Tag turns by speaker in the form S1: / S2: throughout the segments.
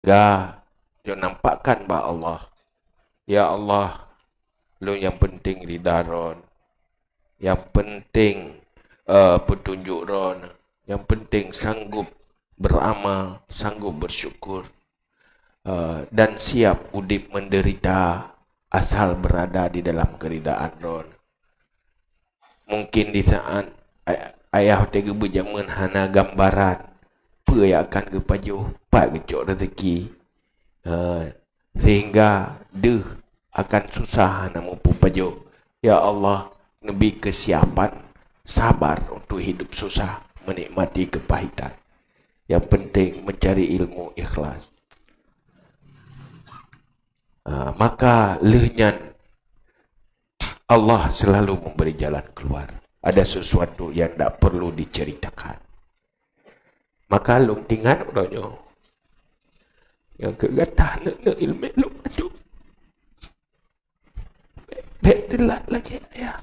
S1: Sehingga dia nampakkan bahawa Allah, ya Allah, lu yang penting ridha ron, yang penting petunjuk ron, yang penting sanggup beramal, sanggup bersyukur, dan siap udip menderita asal berada di dalam keridaan ron. Mungkin di saat ayah tega berjaman hana gambaran apa yang akan kepajuh pak kecok rezeki, sehingga deh akan susah nak mampu pajuh. Ya Allah, nabi kesiapan sabar untuk hidup susah, menikmati kepahitan. Yang penting mencari ilmu ikhlas. Maka lehnyan Allah selalu memberi jalan keluar. Ada sesuatu yang tak perlu diceritakan. Maka lung tinggal orangnya yang kegatah nak ilmu lung aduh. Bek telat lagi ayah.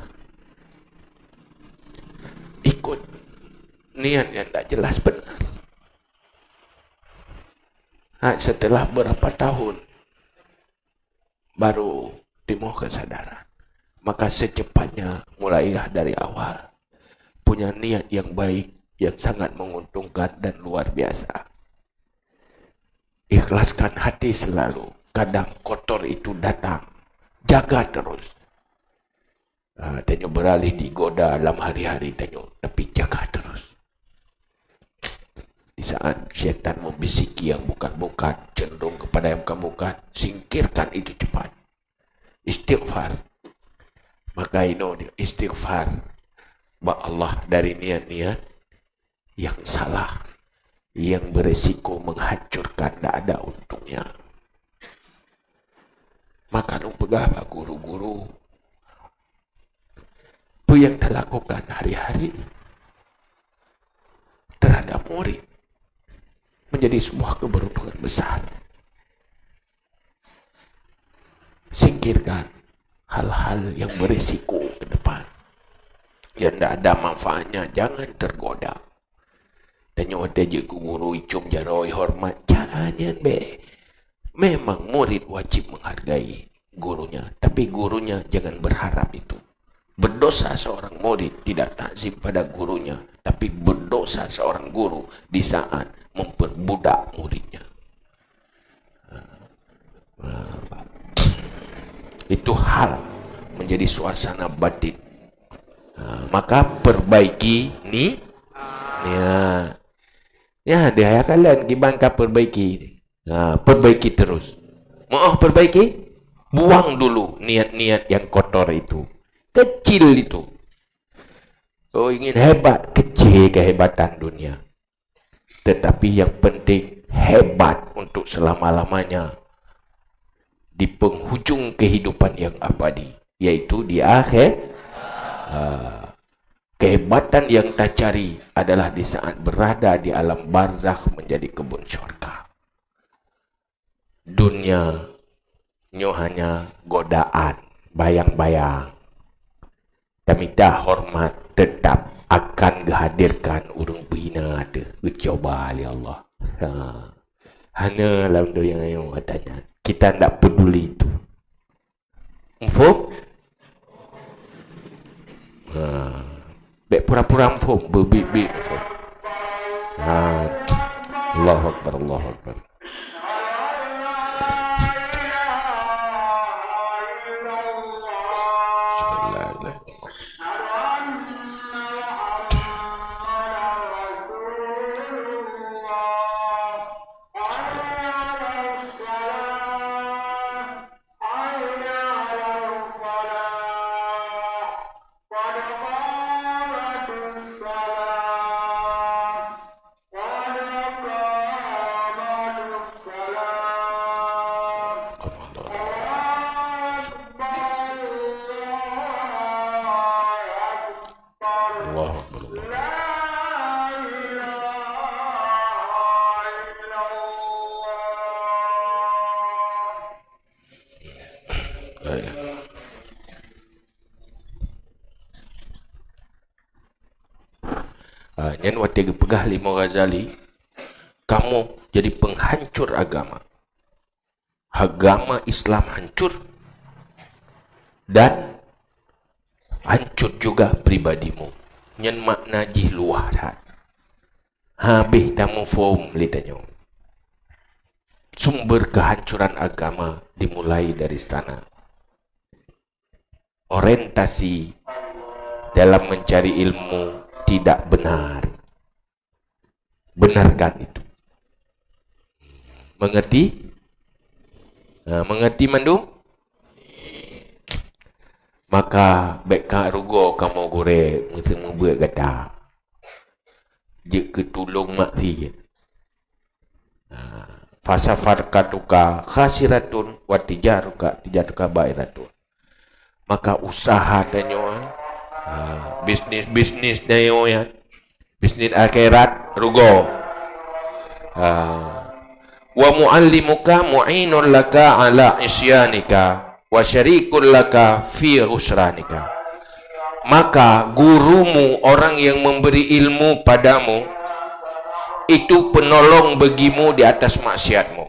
S1: Ikut niat yang tak jelas benar. Setelah berapa tahun baru timbul kesadaran. Maka secepatnya mulailah dari awal. Punya niat yang baik, yang sangat menguntungkan dan luar biasa. Ikhlaskan hati selalu. Kadang kotor itu datang. Jaga terus. Tanya beralih digoda dalam hari-hari tanya. Tapi jaga terus. Di saat syaitan membisiki yang bukan-bukan, cenderung kepada yang bukan-bukan, singkirkan itu cepat. Istighfar. Maka ini istighfar ba Allah dari niat-niat yang salah, yang beresiko menghancurkan, tak ada untungnya. Maka nung pegah ba guru-guru apa yang dilakukan hari-hari terhadap murid menjadi sebuah keberuntungan besar. Singkirkan hal-hal yang berisiko ke depan, yang tidak ada manfaatnya. Jangan tergoda. Tanya ada je guru icum jaroi hormat. Jangan be. Memang murid wajib menghargai gurunya, tapi gurunya jangan berharap itu. Berdosa seorang murid tidak takzim pada gurunya, tapi berdosa seorang guru di saat memperbudak muridnya. Itu hal menjadi suasana batin. Maka perbaiki ni ya dia kalian gimana perbaiki. Perbaiki terus. Mau perbaiki, buang dulu niat-niat yang kotor itu. Kecil itu. Kau ingin hebat, kecil kehebatan dunia. Tetapi yang penting hebat untuk selama-lamanya di penghujung kehidupan yang abadi, yaitu di akhir. Kehebatan yang tak cari adalah di saat berada di alam barzakh menjadi kebun syurga. Dunia nyo hanya godaan, bayang-bayang. Tapi dah hormat tetap akan dihadirkan urung bina ada. Coba ya Allah. Hanya dalam doa yang katanya. Kita tidak peduli itu. Mfum? Bek pura-pura mfum. Berbit-bit mfum. Allahu Akbar, Allahu Akbar. Yang waktu pegah Imam Ghazali, kamu jadi penghancur agama. agama Islam hancur dan hancur juga pribadimu. Nyen makna ji luah hat. Habis tamu form litanyo. Sumber kehancuran agama dimulai dari sana. Orientasi dalam mencari ilmu tidak benar. Benarkan itu. Mengerti? Mengerti mandung? Maka beka rugo kamu gore mesti buat kata. Je ketulung maksi. Fasafarkatuka khasiratun wa tijaruka bairatun. Maka usaha danyo, bisnis danyo ya, bisnis akhirat rugo. Wa muallimuka mu'inun laka ala isyanika wa syarikun laka fi usranika. Maka gurumu, orang yang memberi ilmu padamu, itu penolong bagimu di atas maksiatmu.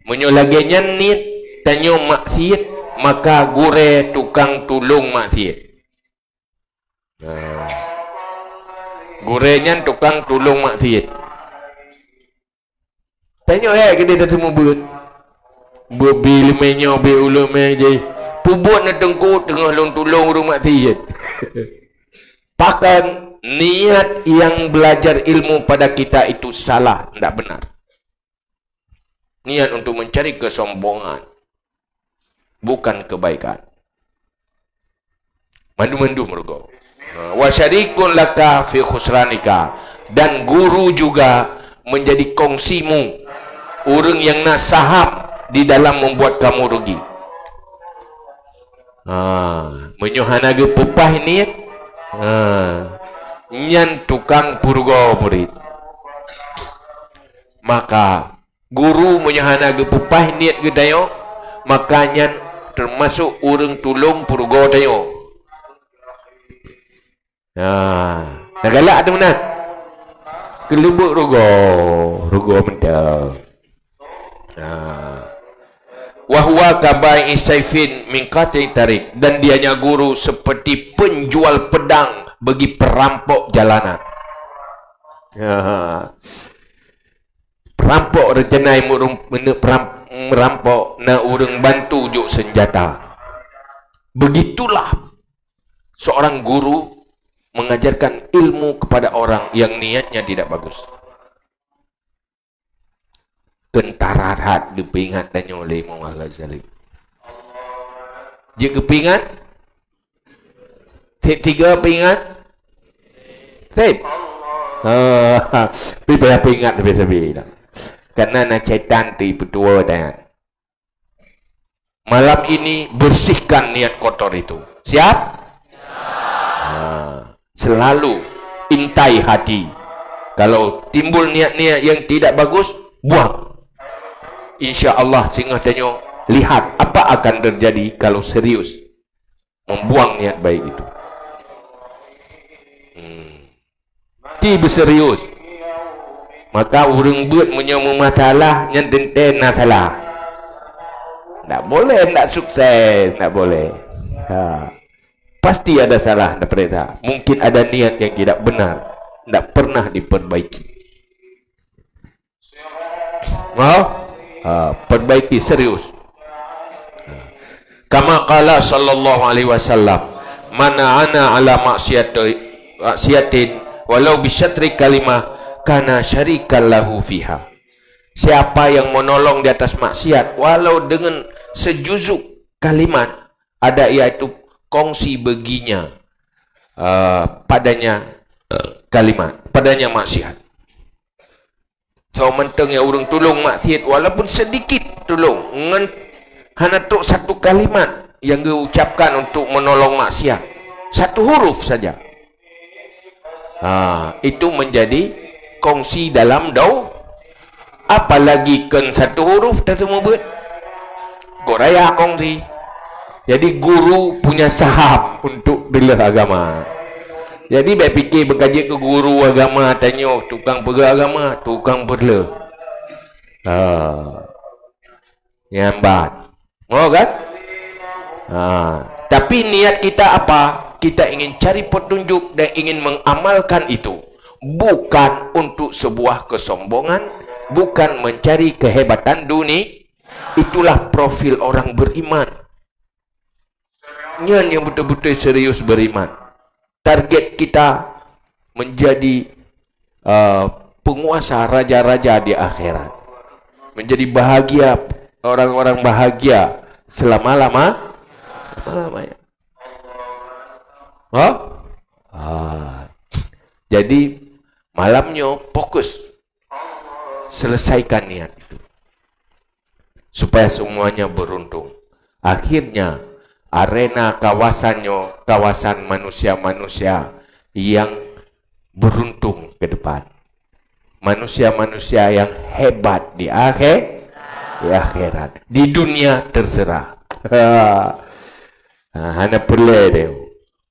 S1: Menyolagenya nit tanyo maksiat, maka gure tukang tulung maksiat. Gurenya tukang tulung maksiat. Tanyo kita dah semua buat bil menyo be ulum menje. Pubut na tengkut tengah long tulung rumah maksiat. Pakan niat yang belajar ilmu pada kita itu salah, tidak benar. Niat untuk mencari kesombongan, bukan kebaikan. Mandu-mandu mergo. Wa syarikun laka fi khusranika, dan guru juga menjadi kongsimu, orang yang nak saham di dalam membuat kamu rugi. Menyuhanaga pupah ini nyan tukang purgo murid. Maka guru menyuhanaga pupah niat gedayo, maka nyan termasuk orang tulung purgo dayo. Nagalak ada mana? Kelebuk rugo mental. Wahwa kabai isaifin min qatin tarik, dan dianya guru seperti penjual pedang bagi perampok jalanan. Perampok rencanai merampok na urang bantu juk senjata. Begitulah seorang guru mengajarkan ilmu kepada orang yang niatnya tidak bagus. Kentara hat dipingat tanya oleh Imam Al-Ghazali. Dia kepingat? Tiga pingat? Tip? Tapi banyak pingat tapi karena nak cetan ti petua tanya. Malam ini bersihkan niat kotor itu. Siap? Selalu intai hati. Kalau timbul niat-niat yang tidak bagus, buang. Insya Allah singa tanya, lihat apa akan terjadi kalau serius membuang niat baik itu. Tiba serius, maka orang buat menyemu masalah yang tenten masalah. Tak boleh, tak sukses, tak boleh. Pasti ada salah, ada perintah. Mungkin ada niat yang tidak benar, tak pernah diperbaiki. Mau? Perbaiki serius. Kama qala sallallahu alaihi wasallam, mana ana ala maksiatin walau bisyatri kalimah kana syarikan lahu fiha. Siapa yang menolong di atas maksiat walau dengan sejuzuk kalimat, ada iaitu kongsi baginya padanya kalimat, padanya maksiat. So menteng ya urang tolong maksiat walaupun sedikit tolong ngan hana tok satu kalimat yang diucapkan untuk menolong maksiat, satu huruf saja. Itu menjadi kongsi dalam doa. Apalagi kan satu huruf dah semua buat. Goraya kongsi. Jadi guru punya sahab untuk bela agama. Jadi baik fikir berkaji ke guru agama, tanya tukang pegang agama, tukang berla. nyambat. Oh kan? Tapi niat kita apa? Kita ingin cari petunjuk dan ingin mengamalkan itu. Bukan untuk sebuah kesombongan, bukan mencari kehebatan dunia. Itulah profil orang beriman. Yang betul-betul serius beriman. Target kita menjadi penguasa raja-raja di akhirat. Menjadi bahagia, orang-orang bahagia selama-lamanya. Jadi malamnya fokus selesaikan niat itu supaya semuanya beruntung. Akhirnya arena kawasannya kawasan manusia-manusia yang beruntung ke depan, manusia-manusia yang hebat di akhirat. Di dunia terserah. Hana perle deh.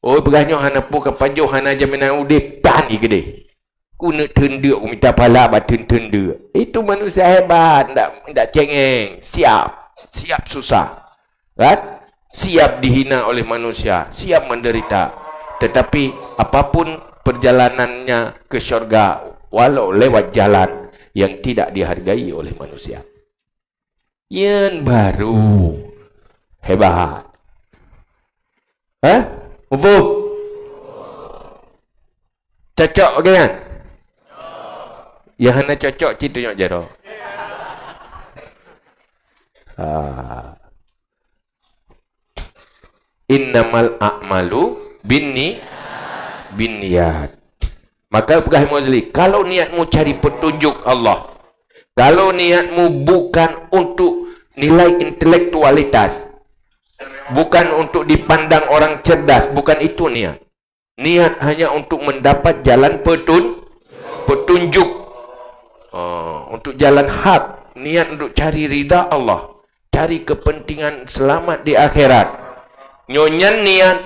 S1: Oh berganyo hana pu kapanjo hana jaminan udip tani gede. Kuna tenduk minta pala batun tenduk. Itu manusia hebat, ndak cengeng, siap susah. Kan? Siap dihina oleh manusia, siap menderita. Tetapi apapun perjalanannya ke syurga, walau lewat jalan yang tidak dihargai oleh manusia. Yang baru hebat. Mufum? Cocok kan? Yang hana cocok citunya jaro. Innamal a'malu binniyat. Maka Ibrahim Muzli, kalau niatmu cari petunjuk Allah, kalau niatmu bukan untuk nilai intelektualitas, bukan untuk dipandang orang cerdas, bukan itu niat. Niat hanya untuk mendapat jalan petunjuk, untuk jalan hak. Niat untuk cari ridha Allah, cari kepentingan selamat di akhirat. Nyonya niat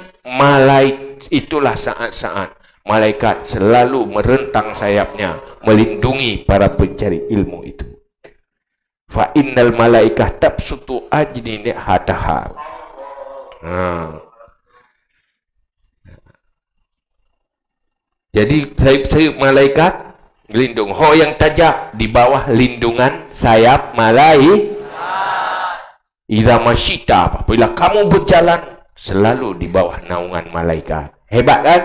S1: itulah saat-saat malaikat selalu merentang sayapnya melindungi para pencari ilmu itu. Fa innal malaikah tabsutu ajnihataha. Jadi sayap malaikat melindung. Ho yang tajak di bawah lindungan sayap malaikat. Idza masyita, apabila kamu berjalan selalu di bawah naungan malaikat. Hebat kan?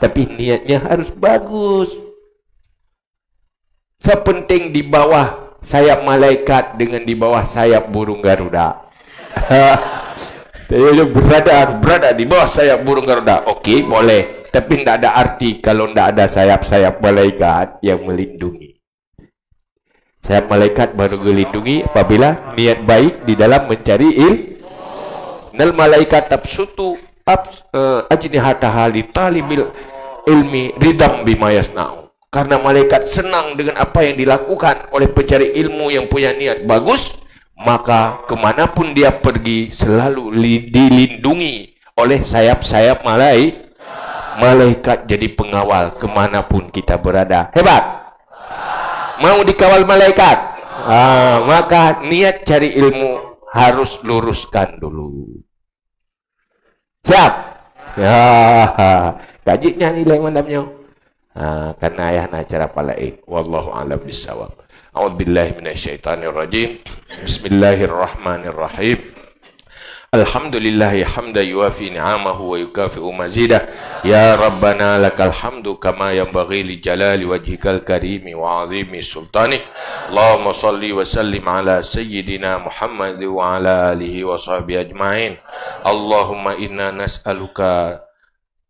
S1: Tapi niatnya harus bagus. Sepenting di bawah sayap malaikat dengan di bawah sayap burung Garuda. Saya berada di bawah sayap burung Garuda. Okey, boleh. Tapi tidak ada arti kalau tidak ada sayap-sayap malaikat yang melindungi. Sayap malaikat baru melindungi apabila niat baik di dalam mencari Nal malaikat tabsutu ajnihataha li talibil ilmi ridam bima yasna'u. Karena malaikat senang dengan apa yang dilakukan oleh pencari ilmu yang punya niat bagus, maka kemanapun dia pergi selalu dilindungi oleh sayap-sayap malaikat jadi pengawal kemanapun kita berada. Hebat. Mau dikawal malaikat, maka niat cari ilmu harus luruskan dulu. Siap? Ya, gajinya nilai mandamnya. Karena ayah nak cara palaik. Wallahu a'lam bishawab. A'udzubillahi minasyaitonirrajim. Bismillahirrahmanirrahim. Alhamdulillahi hamda yuafi ni'amahu wa yukafi'u mazidah. Ya Rabbana lakal hamdu kama yanbaghi li jalali wajhikal karimi wa azimi sultanik. Allahumma salli wa sallim ala sayyidina Muhammad wa ala alihi wa sahbihi ajma'in. Allahumma inna nas'aluka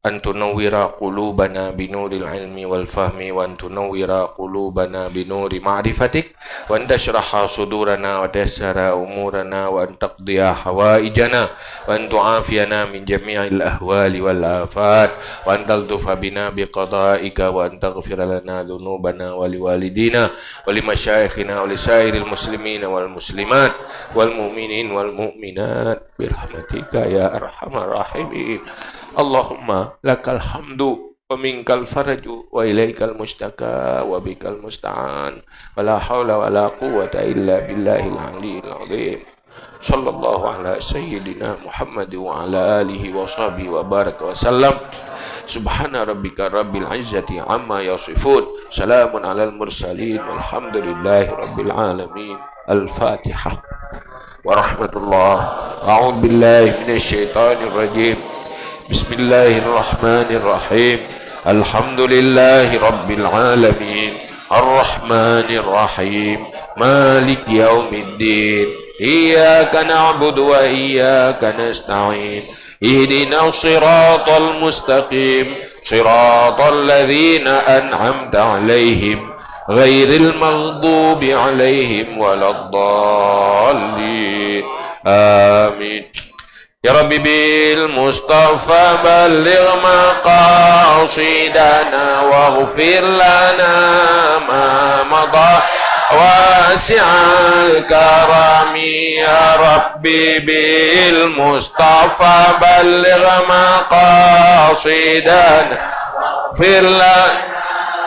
S1: an tunawwira qulubana binuril ilmi wal fahmi wa an tunawwira qulubana binuri ma'rifatik wa an tashraha sudurana wa tayassara umurana wa an taqdiya hawaijana wa an tu'afiyana min jami'il ahwali wal afat wa an taltufa bina biqada'ika wa an taghfira lana dhunubana wa liwalidina wa limasyayikhina wa lisairil muslimina wal muslimat wal mu'minin wal mu'minat birahmatika ya arhamar rahimin. Allahumma lakal hamdu wa minkal faraju wa ilaikal mustaka wa bikal musta'an wa la hawla wa la quwwata illa billahil aliyyil azim. Sallallahu ala sayyidina Muhammad wa ala alihi wa sahbihi wa baraka wa sallam. Subhana rabbika rabbil izzati amma yasifun, salamun alal mursalin, walhamdulillahi rabbil alamin. Al-Fatihah. Warahmatullah. A'udzu billahi minasy syaithanir rajim. Bismillahirrahmanirrahim. Alhamdulillahi rabbil alamin. Ar-Rahmanir Rahim. Malik yaumiddin. Iyyaka na'budu wa iyyaka nasta'in. Ihdinas siratal mustaqim. Siratal ladzina an'amta 'alaihim ghairil maghdubi 'alaihim waladdallin. Amin. Ya Rabbi bil Mustafa balligh maqasidana waghfir lana ma madha wasi'al karami. Ya Rabbi bil Mustafa balligh maqasidana waghfir lana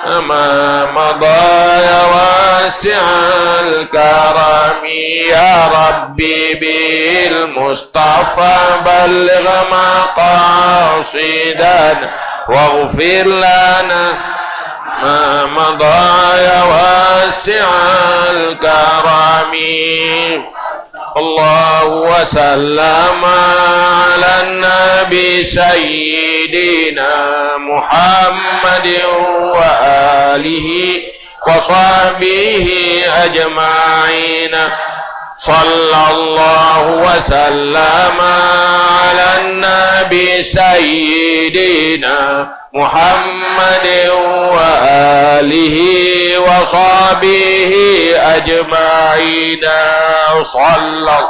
S1: ما مضى يا واسع الكرم. يا ربي بالمصطفى بلغ مقاصدنا واغفر لنا ما مضى يا واسع الكرم. الله وسلم على النبي سيدنا محمد وآله وصحبه أجمعين. صلى الله وسلم على النبي سيدنا محمد وآله وصحبه أجمعين. صلى الله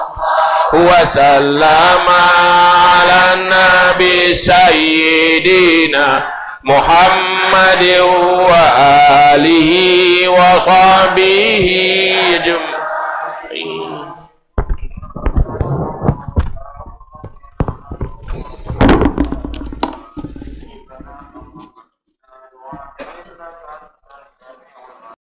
S1: وسلم على النبي سيدنا محمد وآله وصحبه أجمعين.